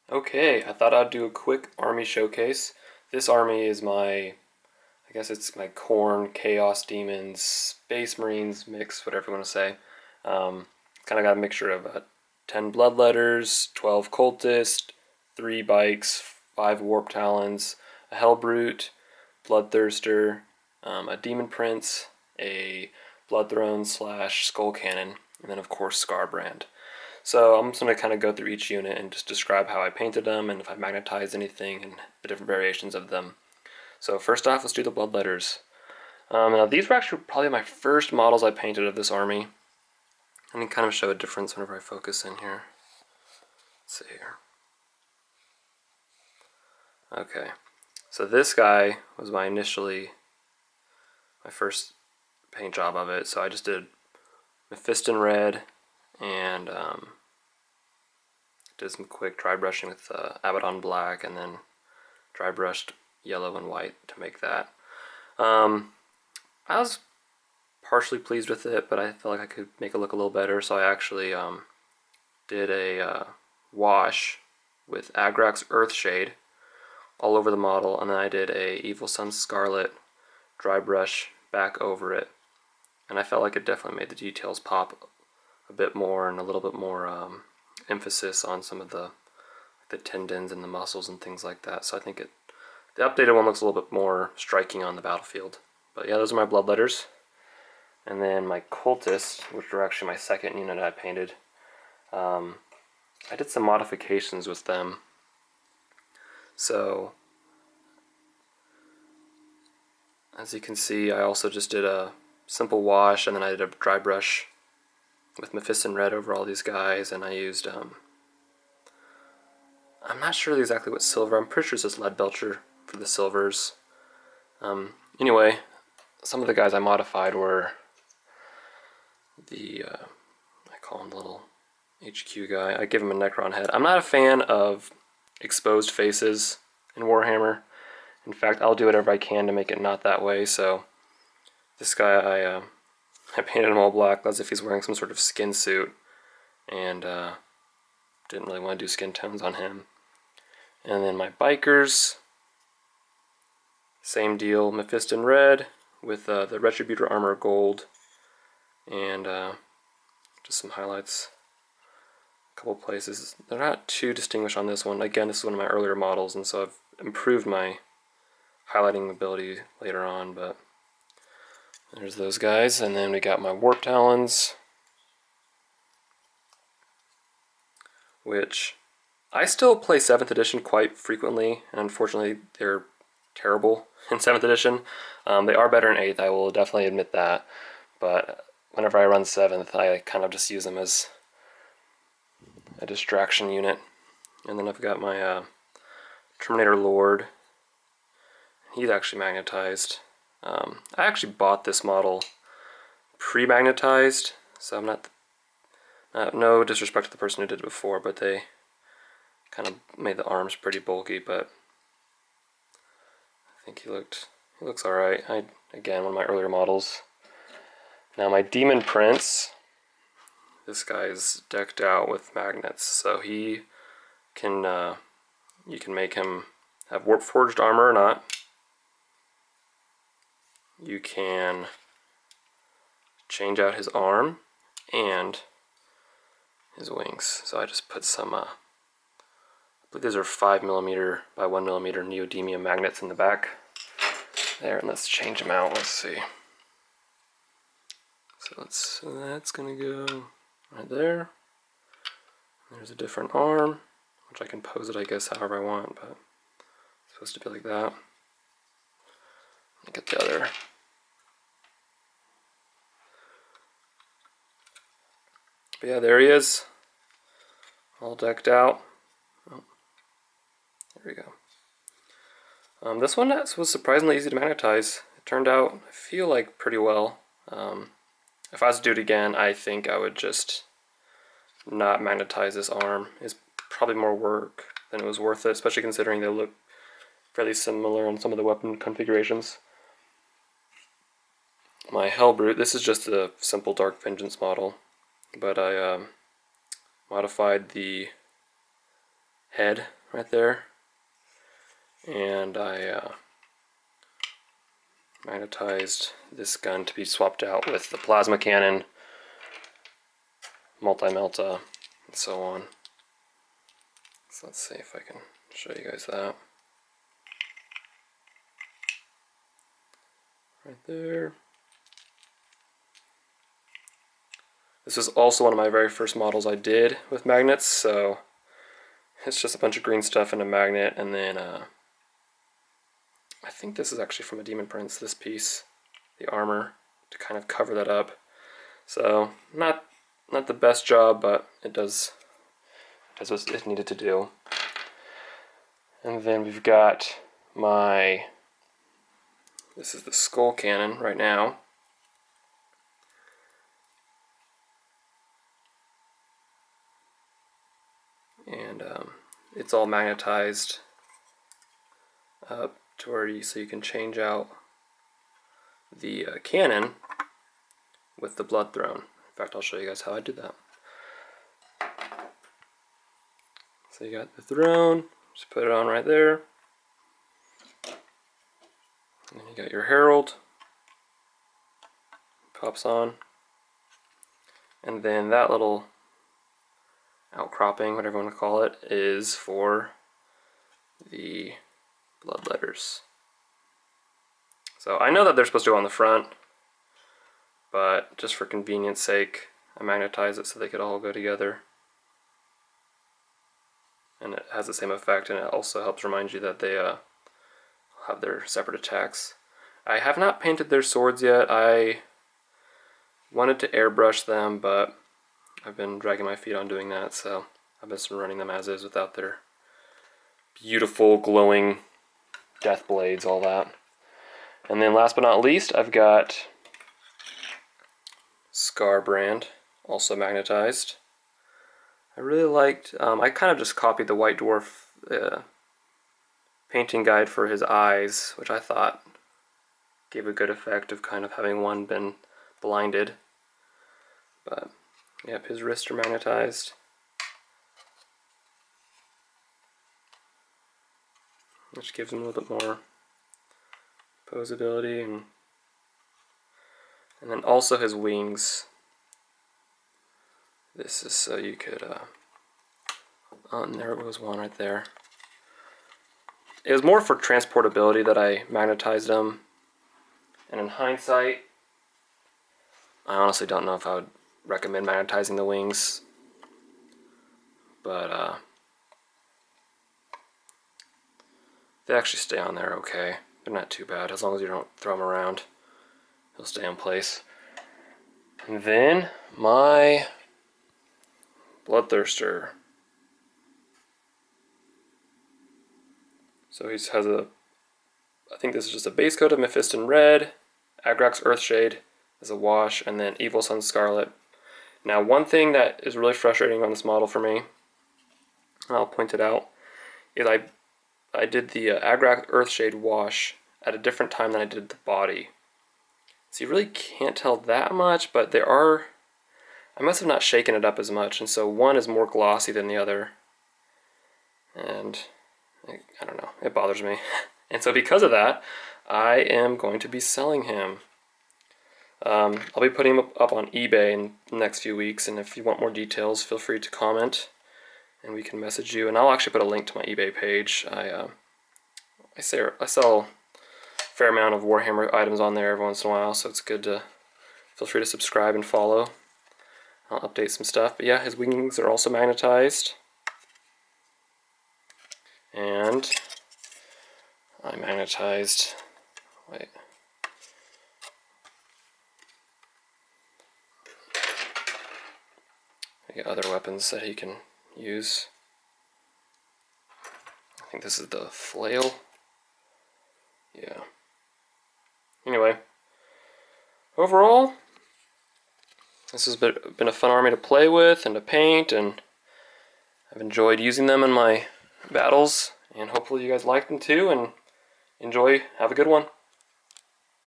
Okay, I thought I'd do a quick army showcase. This army is I guess it's my Khorne, Chaos Demons, Space Marines mix, whatever you want to say. Kind of got a mixture of 10 Bloodletters, 12 Cultist, 3 Bikes, 5 Warp Talons, a Hellbrute, Bloodthirster, a Demon Prince, a Bloodthrone / Skull Cannon, and then of course Scarbrand. So I'm just going to kind of go through each unit and just describe how I painted them and if I magnetized anything and the different variations of them. So first off, let's do the Bloodletters. Now these were actually probably my first models I painted of this army. And you kind of show a difference whenever I focus in here. Let's see here. Okay, so this guy was my first paint job of it. So I just did Mephiston red and did some quick dry brushing with Abaddon black and then dry brushed yellow and white to make that. I was partially pleased with it, but I felt like I could make it look a little better, so I actually did a wash with Agrax Earthshade all over the model, and then I did a Evil Sun Scarlet dry brush back over it, and I felt like it definitely made the details pop a bit more and a little bit more emphasis on some of the tendons and the muscles and things like that. So I think the updated one looks a little bit more striking on the battlefield. But yeah, those are my Bloodletters. And then my Cultists, which were actually my second unit I painted. I did some modifications with them. So as you can see, I also just did a simple wash and then I did a dry brush with Mephiston red over all these guys, and I used I'm not sure exactly what silver. I'm pretty sure it's just Leadbelcher for the silvers. Anyway, some of the guys I modified were I call him the little HQ guy. I give him a Necron head. I'm not a fan of exposed faces in Warhammer. In fact, I'll do whatever I can to make it not that way. So this guy, I painted him all black as if he's wearing some sort of skin suit, and didn't really want to do skin tones on him. And then my Bikers, same deal, Mephiston red with the Retributor armor gold, and just some highlights a couple places. They're not too distinguished on this one. Again, this is one of my earlier models, and so I've improved my highlighting ability later on, but there's those guys. And then we got my Warp Talons, which I still play 7th edition quite frequently, and unfortunately they're terrible in 7th edition. They are better in 8th, I will definitely admit that, but whenever I run 7th, I kind of just use them as a distraction unit. And then I've got my Terminator Lord. He's actually magnetized. I actually bought this model pre-magnetized, so I'm not no disrespect to the person who did it before, but they kind of made the arms pretty bulky, but I think he looks alright. Again, one of my earlier models. Now my Demon Prince, this guy's decked out with magnets, so he can you can make him have warp forged armor or not. You can change out his arm and his wings. So I just put some I believe these are 5mm by 1mm neodymium magnets in the back there, and let's change them out. Let's see. So that's gonna go right there. There's a different arm, which I can pose it, I guess, however I want, but it's supposed to be like that. Let me get the other. But yeah, there he is, all decked out. Oh, there we go. This one was surprisingly easy to magnetize. It turned out, I feel like, pretty well. If I was to do it again, I think I would just not magnetize this arm. It's probably more work than it was worth it, especially considering they look fairly similar on some of the weapon configurations. My Hellbrute, this is just a simple Dark Vengeance model, but I modified the head right there. And I magnetized this gun to be swapped out with the plasma cannon, multi-melta, and so on. So let's see if I can show you guys that. Right there. This was also one of my very first models I did with magnets, so it's just a bunch of green stuff and a magnet, and then I think this is actually from a Demon Prince, this piece, the armor, to kind of cover that up. So not the best job, but it does what it needed to do. And then we've got this is the skull cannon right now. And it's all magnetized up to where so you can change out the cannon with the blood throne. In fact, I'll show you guys how I did that. So you got the throne, just put it on right there. And then you got your herald, pops on. And then that little outcropping, whatever you want to call it, is for the blood letters. So I know that they're supposed to go on the front, but just for convenience sake, I magnetized it so they could all go together. And it has the same effect, and it also helps remind you that they have their separate attacks. I have not painted their swords yet. I wanted to airbrush them, but I've been dragging my feet on doing that, so I've just been running them as is without their beautiful glowing death blades, all that. And then last but not least, I've got Scar brand, also magnetized. I really liked, I kind of just copied the White Dwarf painting guide for his eyes, which I thought gave a good effect of kind of having one been blinded. But yep, his wrists are magnetized. Which gives him a little bit more posability, and then also his wings. This is so you could, oh, and there was one right there. It was more for transportability that I magnetized them, and in hindsight, I honestly don't know if I would recommend magnetizing the wings, but they actually stay on there okay. They're not too bad, as long as you don't throw them around, they'll stay in place. And then my Bloodthirster. So he has I think this is just a base coat of Mephiston Red, Agrax Earthshade is a wash, and then Evil Sun Scarlet. Now one thing that is really frustrating on this model for me, and I'll point it out, is I did the Agrax Earthshade wash at a different time than I did the body. So you really can't tell that much, but I must have not shaken it up as much, and so one is more glossy than the other. And I don't know, it bothers me. And so because of that, I am going to be selling him. I'll be putting him up on eBay in the next few weeks, and if you want more details, feel free to comment, and we can message you. And I'll actually put a link to my eBay page. I sell a fair amount of Warhammer items on there every once in a while, so it's good to feel free to subscribe and follow. I'll update some stuff. But yeah, his wings are also magnetized. And I magnetized, wait. I get other weapons that he can use. I think this is the flail. Yeah. Anyway, overall, this has been a fun army to play with and to paint, and I've enjoyed using them in my battles, and hopefully you guys like them too, and enjoy. Have a good one.